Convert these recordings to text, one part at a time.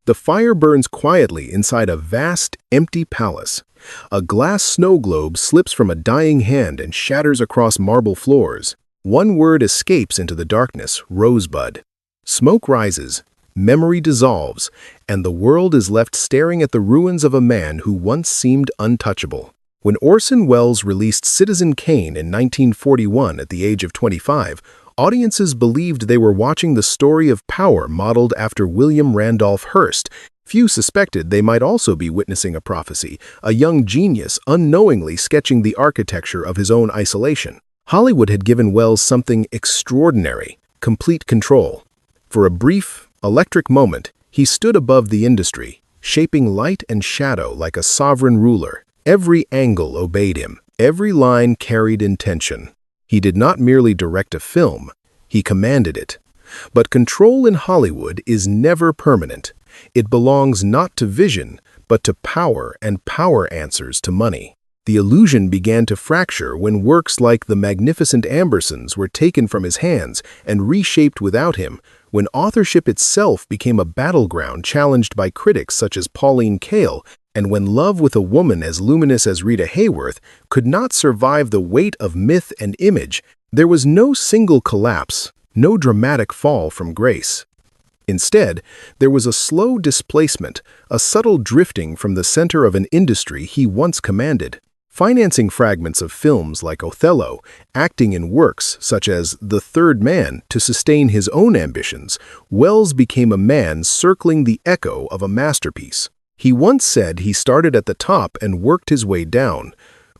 The fire burns quietly inside a vast, empty palace. A glass snow globe slips from a dying hand and shatters across marble floors. One word escapes into the darkness: Rosebud. Smoke rises, memory dissolves, and the world is left staring at the ruins of a man who once seemed untouchable. When Orson Welles released Citizen Kane in 1941 at the age of 25, audiences believed they were watching the story of power modeled after William Randolph Hearst. Few suspected they might also be witnessing a prophecy, a young genius unknowingly sketching the architecture of his own isolation. Hollywood had given Welles something extraordinary: complete control. For a brief, electric moment, he stood above the industry, shaping light and shadow like a sovereign ruler. Every angle obeyed him. Every line carried intention. He did not merely direct a film, he commanded it. But control in Hollywood is never permanent. It belongs not to vision, but to power, and power answers to money. The illusion began to fracture when works like the Magnificent Ambersons were taken from his hands and reshaped without him, when authorship itself became a battleground challenged by critics such as Pauline Kael, and when love with a woman as luminous as Rita Hayworth could not survive the weight of myth and image. There was no single collapse, no dramatic fall from grace. Instead, there was a slow displacement, a subtle drifting from the center of an industry he once commanded. Financing fragments of films like Othello, acting in works such as The Third Man to sustain his own ambitions, Welles became a man circling the echo of a masterpiece. He once said he started at the top and worked his way down,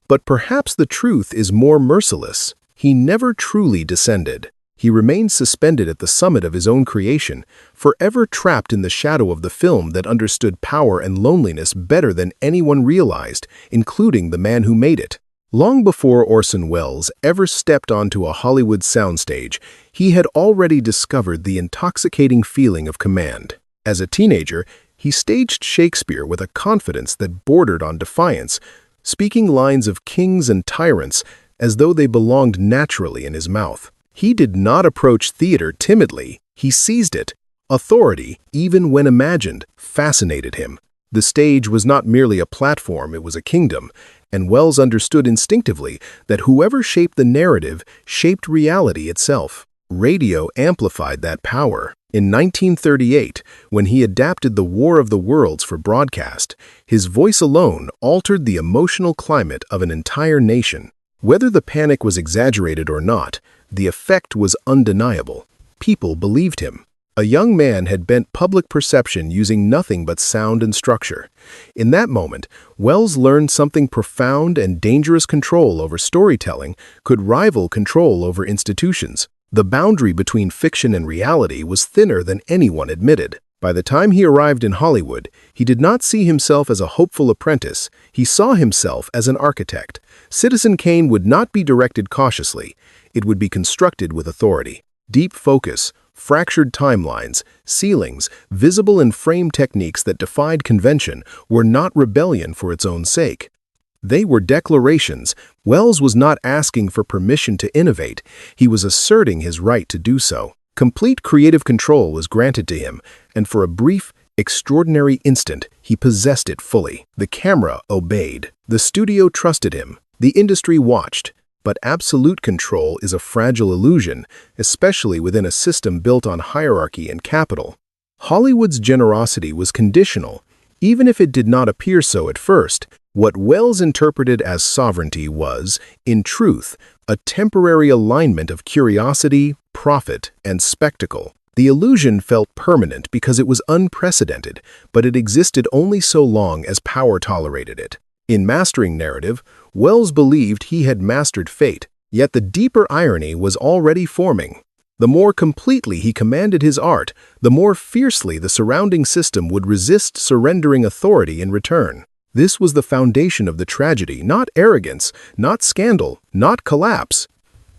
but perhaps the truth is more merciless. He never truly descended. He remained suspended at the summit of his own creation, forever trapped in the shadow of the film that understood power and loneliness better than anyone realized, including the man who made it. Long before Orson Welles ever stepped onto a Hollywood soundstage, he had already discovered the intoxicating feeling of command. As a teenager, he staged Shakespeare with a confidence that bordered on defiance, speaking lines of kings and tyrants as though they belonged naturally in his mouth. He did not approach theater timidly, he seized it. Authority, even when imagined, fascinated him. The stage was not merely a platform, it was a kingdom, and Welles understood instinctively that whoever shaped the narrative shaped reality itself. Radio amplified that power. In 1938, when he adapted The War of the Worlds for broadcast, his voice alone altered the emotional climate of an entire nation. Whether the panic was exaggerated or not, the effect was undeniable. People believed him. A young man had bent public perception using nothing but sound and structure. In that moment, Welles learned something profound: and dangerous control over storytelling could rival control over institutions. The boundary between fiction and reality was thinner than anyone admitted. By the time he arrived in Hollywood, he did not see himself as a hopeful apprentice. He saw himself as an architect. Citizen Kane would not be directed cautiously. It would be constructed with authority. Deep focus, fractured timelines, ceilings, visible and frame techniques that defied convention were not rebellion for its own sake. They were declarations. Welles was not asking for permission to innovate. He was asserting his right to do so. Complete creative control was granted to him, and for a brief, extraordinary instant, he possessed it fully. The camera obeyed. The studio trusted him. The industry watched. But absolute control is a fragile illusion, especially within a system built on hierarchy and capital. Hollywood's generosity was conditional, even if it did not appear so at first. What Welles interpreted as sovereignty was, in truth, a temporary alignment of curiosity, profit, and spectacle. The illusion felt permanent because it was unprecedented, but it existed only so long as power tolerated it. In mastering narrative, Welles believed he had mastered fate, yet the deeper irony was already forming. The more completely he commanded his art, the more fiercely the surrounding system would resist surrendering authority in return. This was the foundation of the tragedy, not arrogance, not scandal, not collapse.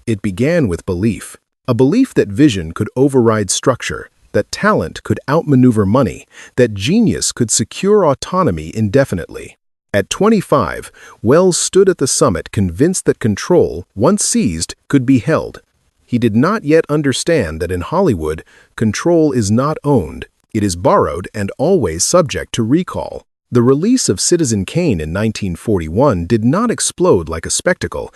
It began with belief. A belief that vision could override structure, that talent could outmaneuver money, that genius could secure autonomy indefinitely. At 25, Welles stood at the summit convinced that control, once seized, could be held. He did not yet understand that in Hollywood, control is not owned, It is borrowed and always subject to recall. The release of Citizen Kane in 1941 did not explode like a spectacle.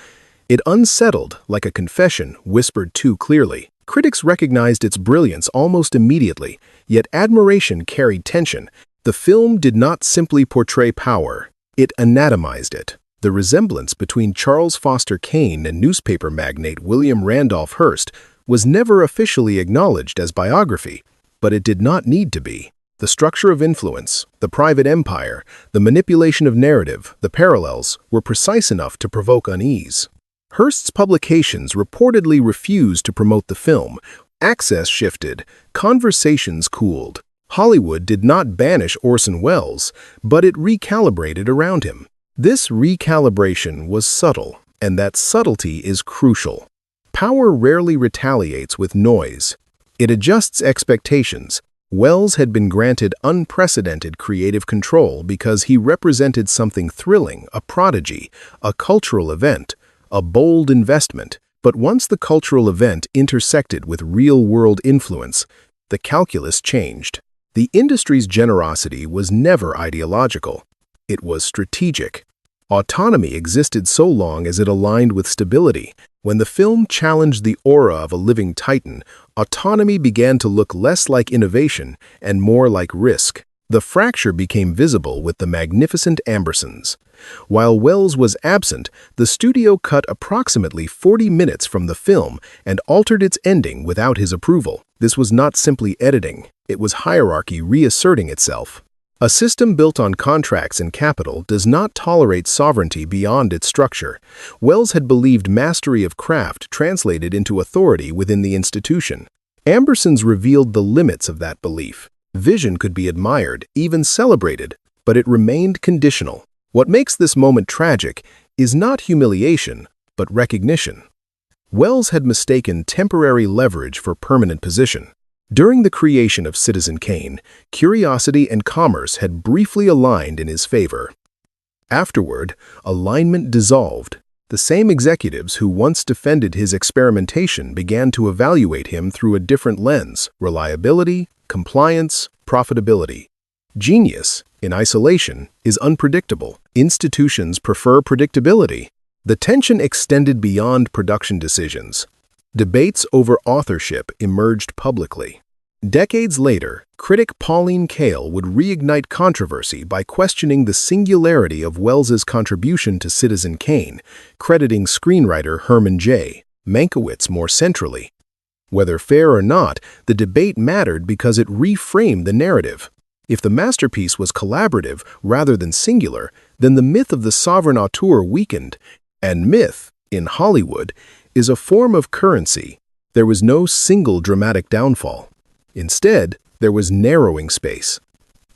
It unsettled like a confession whispered too clearly. Critics recognized its brilliance almost immediately, yet admiration carried tension. The film did not simply portray power, it anatomized it. The resemblance between Charles Foster Kane and newspaper magnate William Randolph Hearst was never officially acknowledged as biography, but it did not need to be. The structure of influence, the private empire, the manipulation of narrative, the parallels were precise enough to provoke unease. Hearst's publications reportedly refused to promote the film. Access shifted, conversations cooled. Hollywood did not banish Orson Welles, but it recalibrated around him. This recalibration was subtle, and that subtlety is crucial. Power rarely retaliates with noise. It adjusts expectations. Welles had been granted unprecedented creative control because he represented something thrilling, a prodigy, a cultural event, a bold investment. But once the cultural event intersected with real-world influence, the calculus changed. The industry's generosity was never ideological. It was strategic. Autonomy existed so long as it aligned with stability. When the film challenged the aura of a living titan, autonomy began to look less like innovation and more like risk. The fracture became visible with the Magnificent Ambersons. While Welles was absent, the studio cut approximately 40 minutes from the film and altered its ending without his approval. This was not simply editing, it was hierarchy reasserting itself. A system built on contracts and capital does not tolerate sovereignty beyond its structure. Welles had believed mastery of craft translated into authority within the institution. Ambersons revealed the limits of that belief. Vision could be admired, even celebrated, but it remained conditional. What makes this moment tragic is not humiliation, but recognition. Welles had mistaken temporary leverage for permanent position. During the creation of Citizen Kane, curiosity and commerce had briefly aligned in his favor. Afterward, alignment dissolved. The same executives who once defended his experimentation began to evaluate him through a different lens: reliability, compliance, profitability. Genius, in isolation, is unpredictable. Institutions prefer predictability. The tension extended beyond production decisions. Debates over authorship emerged publicly. Decades later, critic Pauline Kael would reignite controversy by questioning the singularity of Welles's contribution to Citizen Kane, crediting screenwriter Herman J. Mankiewicz more centrally. Whether fair or not, the debate mattered because it reframed the narrative. If the masterpiece was collaborative rather than singular, then the myth of the sovereign auteur weakened. And myth, in Hollywood, is a form of currency. There was no single dramatic downfall. Instead, there was narrowing space.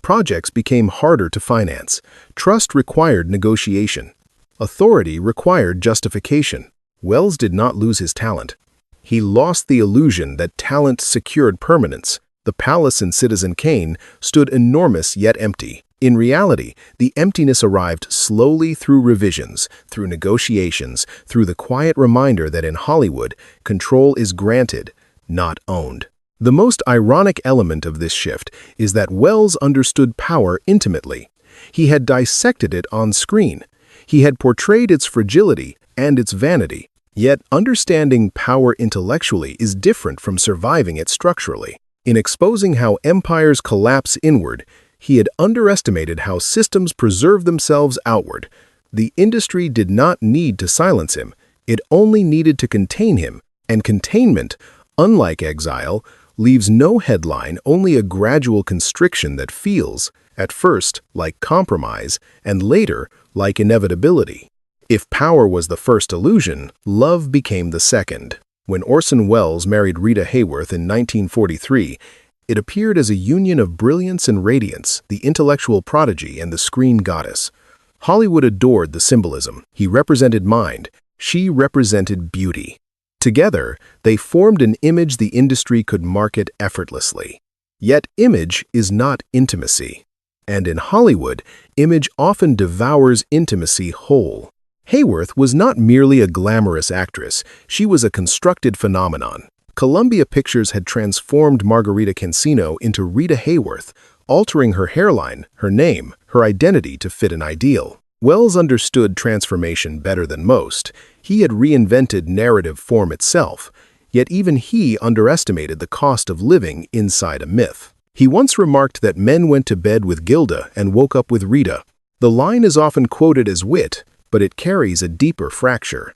Projects became harder to finance. Trust required negotiation. Authority required justification. Welles did not lose his talent. He lost the illusion that talent secured permanence. The palace in Citizen Kane stood enormous yet empty. In reality, the emptiness arrived slowly through revisions, through negotiations, through the quiet reminder that in Hollywood, control is granted, not owned. The most ironic element of this shift is that Welles understood power intimately. He had dissected it on screen. He had portrayed its fragility and its vanity. Yet, understanding power intellectually is different from surviving it structurally. In exposing how empires collapse inward, he had underestimated how systems preserve themselves outward. The industry did not need to silence him. It only needed to contain him. And containment, unlike Exile, leaves no headline, only a gradual constriction that feels, at first, like compromise, and later, like inevitability. If power was the first illusion, love became the second. When Orson Welles married Rita Hayworth in 1943, it appeared as a union of brilliance and radiance, the intellectual prodigy and the screen goddess. Hollywood adored the symbolism. He represented mind. She represented beauty. Together, they formed an image the industry could market effortlessly. Yet image is not intimacy. And in Hollywood, image often devours intimacy whole. Hayworth was not merely a glamorous actress, she was a constructed phenomenon. Columbia Pictures had transformed Margarita Cancino into Rita Hayworth, altering her hairline, her name, her identity to fit an ideal. Welles understood transformation better than most. He had reinvented narrative form itself, yet even he underestimated the cost of living inside a myth. He once remarked that men went to bed with Gilda and woke up with Rita. The line is often quoted as wit, but it carries a deeper fracture.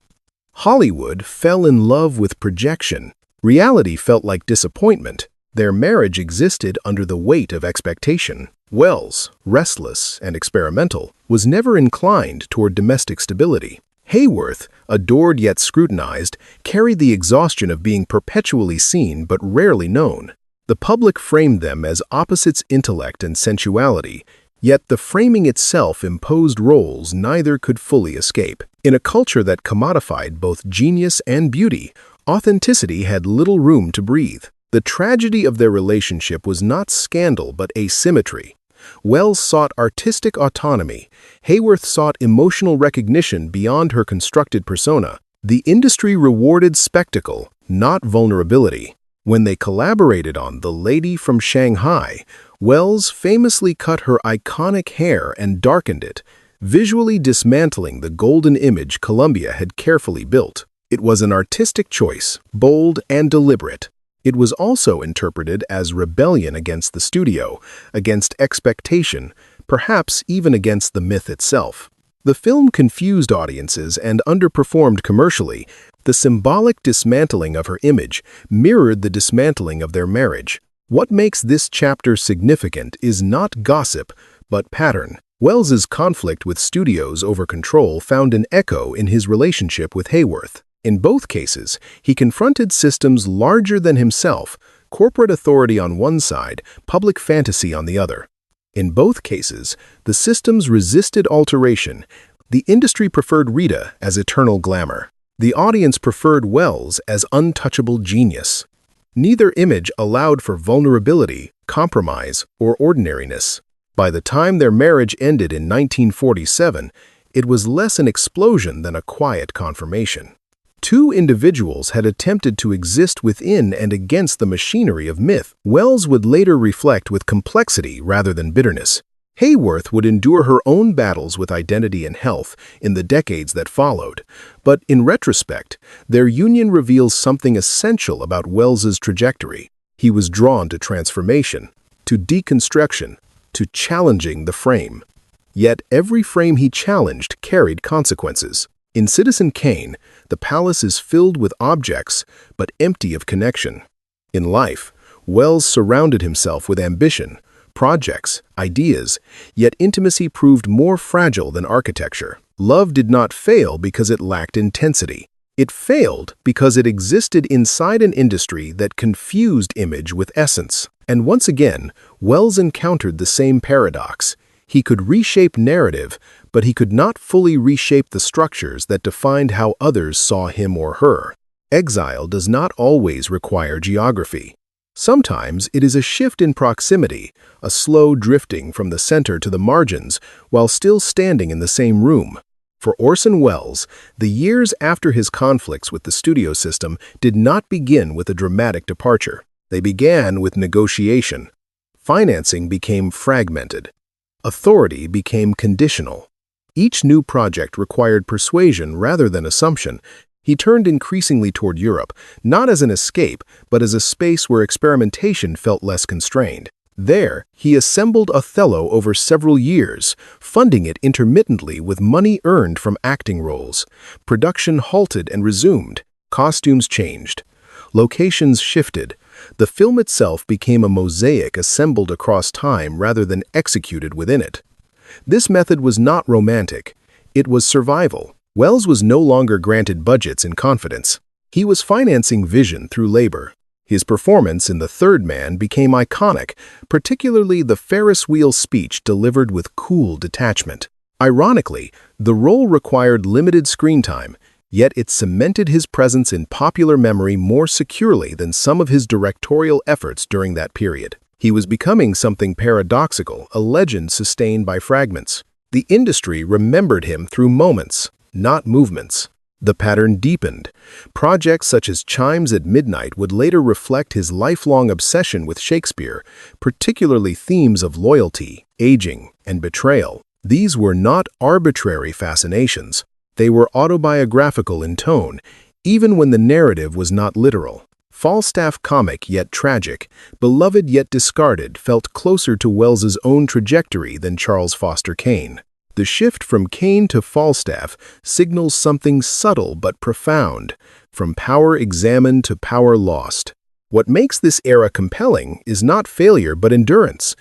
Hollywood fell in love with projection. Reality felt like disappointment. Their marriage existed under the weight of expectation. Welles, restless and experimental, was never inclined toward domestic stability. Hayworth, adored yet scrutinized, carried the exhaustion of being perpetually seen but rarely known. The public framed them as opposites intellect and sensuality, yet the framing itself imposed roles neither could fully escape. In a culture that commodified both genius and beauty, authenticity had little room to breathe. The tragedy of their relationship was not scandal but asymmetry. Welles sought artistic autonomy. Hayworth sought emotional recognition beyond her constructed persona. The industry rewarded spectacle, not vulnerability. When they collaborated on The Lady from Shanghai, Welles famously cut her iconic hair and darkened it, visually dismantling the golden image Columbia had carefully built. It was an artistic choice, bold and deliberate. It was also interpreted as rebellion against the studio, against expectation, perhaps even against the myth itself. The film confused audiences and underperformed commercially. The symbolic dismantling of her image mirrored the dismantling of their marriage. What makes this chapter significant is not gossip, but pattern. Welles's conflict with studios over control found an echo in his relationship with Hayworth. In both cases, he confronted systems larger than himself, corporate authority on one side, public fantasy on the other. In both cases, the systems resisted alteration. The industry preferred Rita as eternal glamour. The audience preferred Welles as untouchable genius. Neither image allowed for vulnerability, compromise, or ordinariness. By the time their marriage ended in 1947, it was less an explosion than a quiet confirmation. Two individuals had attempted to exist within and against the machinery of myth. Welles would later reflect with complexity rather than bitterness. Hayworth would endure her own battles with identity and health in the decades that followed. But in retrospect, their union reveals something essential about Welles's trajectory. He was drawn to transformation, to deconstruction, to challenging the frame. Yet every frame he challenged carried consequences. In Citizen Kane, the palace is filled with objects, but empty of connection. In life, Welles surrounded himself with ambition, projects, ideas, yet intimacy proved more fragile than architecture. Love did not fail because it lacked intensity. It failed because it existed inside an industry that confused image with essence. And once again, Welles encountered the same paradox. He could reshape narrative, but he could not fully reshape the structures that defined how others saw him or her. Exile does not always require geography. Sometimes it is a shift in proximity, a slow drifting from the center to the margins while still standing in the same room. For Orson Welles, the years after his conflicts with the studio system did not begin with a dramatic departure. They began with negotiation. Financing became fragmented. Authority became conditional. Each new project required persuasion rather than assumption. He turned increasingly toward Europe, not as an escape, but as a space where experimentation felt less constrained. There, he assembled Othello over several years, funding it intermittently with money earned from acting roles. Production halted and resumed. Costumes changed. Locations shifted. The film itself became a mosaic assembled across time rather than executed within it. This method was not romantic. It was survival. Welles was no longer granted budgets in confidence. He was financing vision through labor. His performance in The Third Man became iconic, particularly the Ferris wheel speech delivered with cool detachment. Ironically, the role required limited screen time, yet it cemented his presence in popular memory more securely than some of his directorial efforts during that period. He was becoming something paradoxical, a legend sustained by fragments. The industry remembered him through moments, not movements. The pattern deepened. Projects such as Chimes at Midnight would later reflect his lifelong obsession with Shakespeare, particularly themes of loyalty, aging, and betrayal. These were not arbitrary fascinations. They were autobiographical in tone, even when the narrative was not literal. Falstaff, comic yet tragic, beloved yet discarded, felt closer to Welles's own trajectory than Charles Foster Kane. The shift from Kane to Falstaff signals something subtle but profound, from power examined to power lost. What makes this era compelling is not failure but endurance.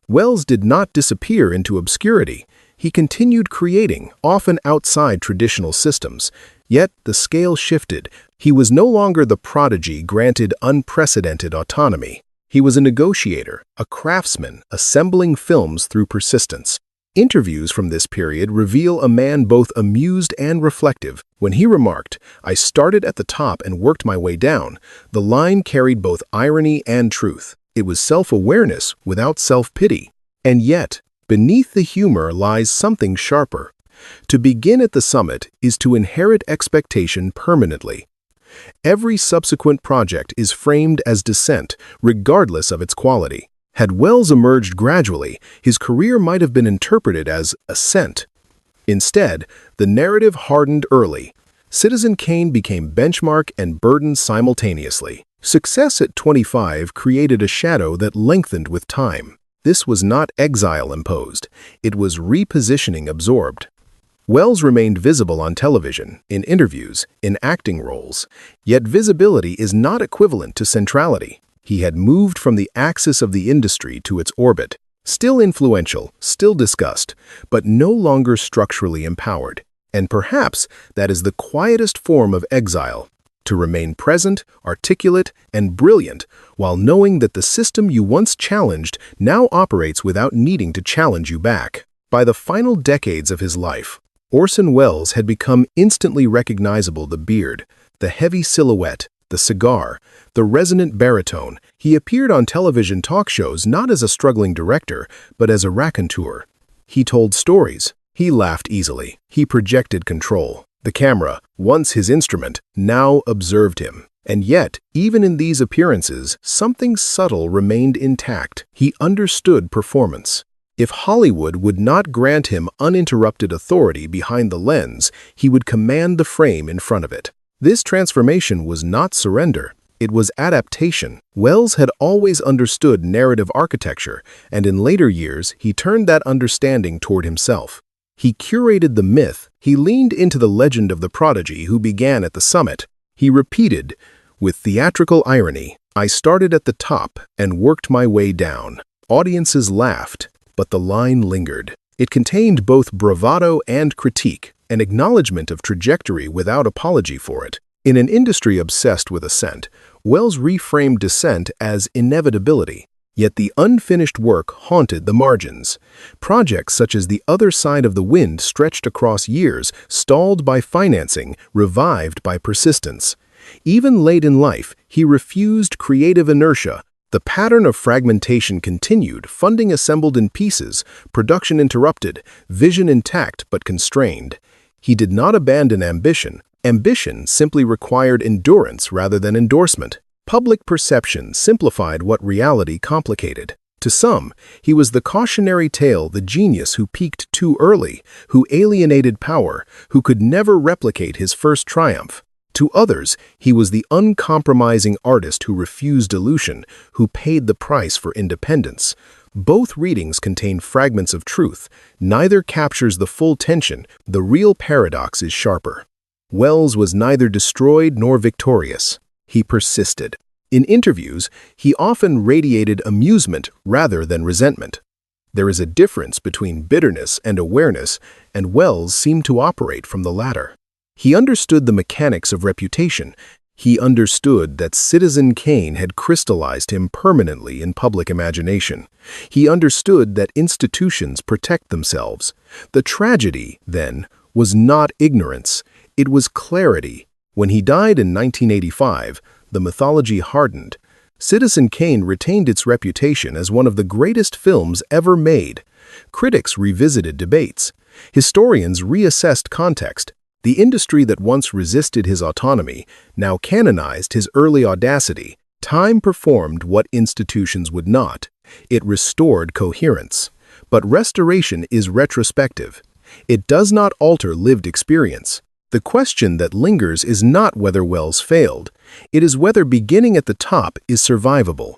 Welles did not disappear into obscurity. He continued creating, often outside traditional systems. Yet the scale shifted. He was no longer the prodigy granted unprecedented autonomy. He was a negotiator, a craftsman, assembling films through persistence. Interviews from this period reveal a man both amused and reflective. When he remarked, "I started at the top and worked my way down," the line carried both irony and truth. It was self-awareness without self-pity. And yet, beneath the humor lies something sharper. To begin at the summit is to inherit expectation permanently. Every subsequent project is framed as descent, regardless of its quality. Had Welles emerged gradually, his career might have been interpreted as ascent. Instead, the narrative hardened early. Citizen Kane became benchmark and burden simultaneously. Success at 25 created a shadow that lengthened with time. This was not exile imposed. It was repositioning absorbed. Welles remained visible on television, in interviews, in acting roles. Yet visibility is not equivalent to centrality. He had moved from the axis of the industry to its orbit. Still influential, still discussed, but no longer structurally empowered. And perhaps that is the quietest form of exile. To remain present, articulate, and brilliant, while knowing that the system you once challenged now operates without needing to challenge you back. By the final decades of his life, Orson Welles had become instantly recognizable: the beard, the heavy silhouette, the cigar, the resonant baritone. He appeared on television talk shows not as a struggling director, but as a raconteur. He told stories. He laughed easily. He projected control. The camera, once his instrument, now observed him. And yet, even in these appearances, something subtle remained intact. He understood performance. If Hollywood would not grant him uninterrupted authority behind the lens, he would command the frame in front of it. This transformation was not surrender. It was adaptation. Welles had always understood narrative architecture, and in later years, he turned that understanding toward himself. He curated the myth. He leaned into the legend of the prodigy who began at the summit. He repeated, with theatrical irony, "I started at the top and worked my way down." Audiences laughed, but the line lingered. It contained both bravado and critique, an acknowledgement of trajectory without apology for it. In an industry obsessed with ascent, Welles reframed descent as inevitability. Yet the unfinished work haunted the margins. Projects such as The Other Side of the Wind stretched across years, stalled by financing, revived by persistence. Even late in life, he refused creative inertia. The pattern of fragmentation continued, funding assembled in pieces, production interrupted, vision intact but constrained. He did not abandon ambition. Ambition simply required endurance rather than endorsement. Public perception simplified what reality complicated. To some, he was the cautionary tale, the genius who peaked too early, who alienated power, who could never replicate his first triumph. To others, he was the uncompromising artist who refused dilution, who paid the price for independence. Both readings contain fragments of truth. Neither captures the full tension. The real paradox is sharper. Welles was neither destroyed nor victorious. He persisted. In interviews, he often radiated amusement rather than resentment. There is a difference between bitterness and awareness, and Welles seemed to operate from the latter. He understood the mechanics of reputation. He understood that Citizen Kane had crystallized him permanently in public imagination. He understood that institutions protect themselves. The tragedy, then, was not ignorance. It was clarity. When he died in 1985, the mythology hardened. Citizen Kane retained its reputation as one of the greatest films ever made. Critics revisited debates. Historians reassessed context. The industry that once resisted his autonomy now canonized his early audacity. Time performed what institutions would not. It restored coherence. But restoration is retrospective. It does not alter lived experience. The question that lingers is not whether Welles failed. It is whether beginning at the top is survivable.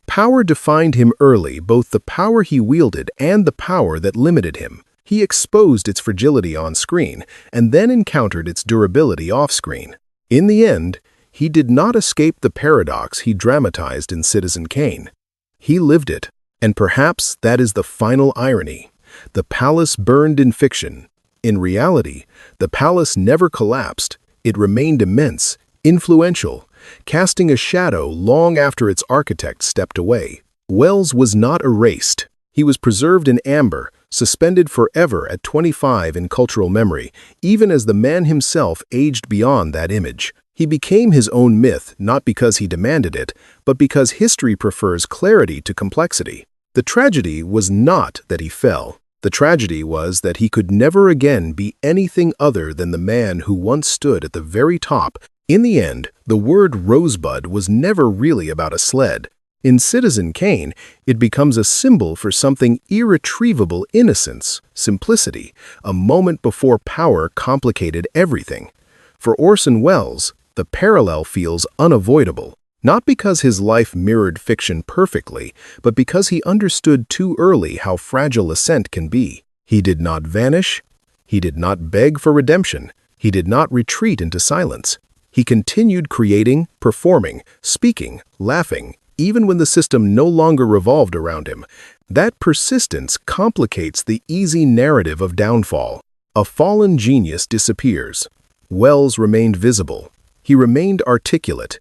Power defined him early, both the power he wielded and the power that limited him. He exposed its fragility on screen and then encountered its durability off-screen. In the end, he did not escape the paradox he dramatized in Citizen Kane. He lived it, and perhaps that is the final irony. The palace burned in fiction. In reality, the palace never collapsed. It remained immense, influential, casting a shadow long after its architect stepped away. Welles was not erased. He was preserved in amber, suspended forever at 25 in cultural memory, even as the man himself aged beyond that image. He became his own myth not because he demanded it, but because history prefers clarity to complexity. The tragedy was not that he fell. The tragedy was that he could never again be anything other than the man who once stood at the very top. In the end, the word rosebud was never really about a sled. In Citizen Kane, it becomes a symbol for something irretrievable: innocence, simplicity, a moment before power complicated everything. For Orson Welles, the parallel feels unavoidable, not because his life mirrored fiction perfectly, but because he understood too early how fragile ascent can be. He did not vanish. He did not beg for redemption. He did not retreat into silence. He continued creating, performing, speaking, laughing, even when the system no longer revolved around him. That persistence complicates the easy narrative of downfall. A fallen genius disappears. Welles remained visible. He remained articulate.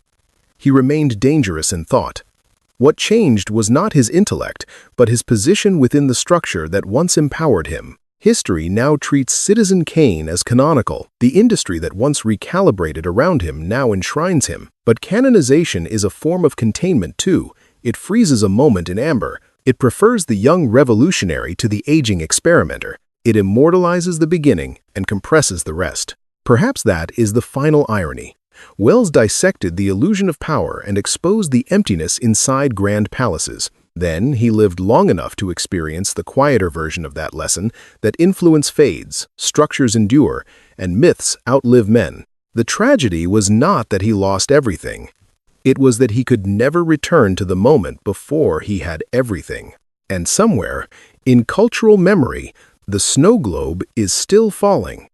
He remained dangerous in thought. What changed was not his intellect, but his position within the structure that once empowered him. History now treats Citizen Kane as canonical. The industry that once recalibrated around him now enshrines him. But canonization is a form of containment too. It freezes a moment in amber. It prefers the young revolutionary to the aging experimenter. It immortalizes the beginning and compresses the rest. Perhaps that is the final irony. Welles dissected the illusion of power and exposed the emptiness inside grand palaces. Then he lived long enough to experience the quieter version of that lesson, that influence fades, structures endure, and myths outlive men. The tragedy was not that he lost everything. It was that he could never return to the moment before he had everything. And somewhere, in cultural memory, the snow globe is still falling.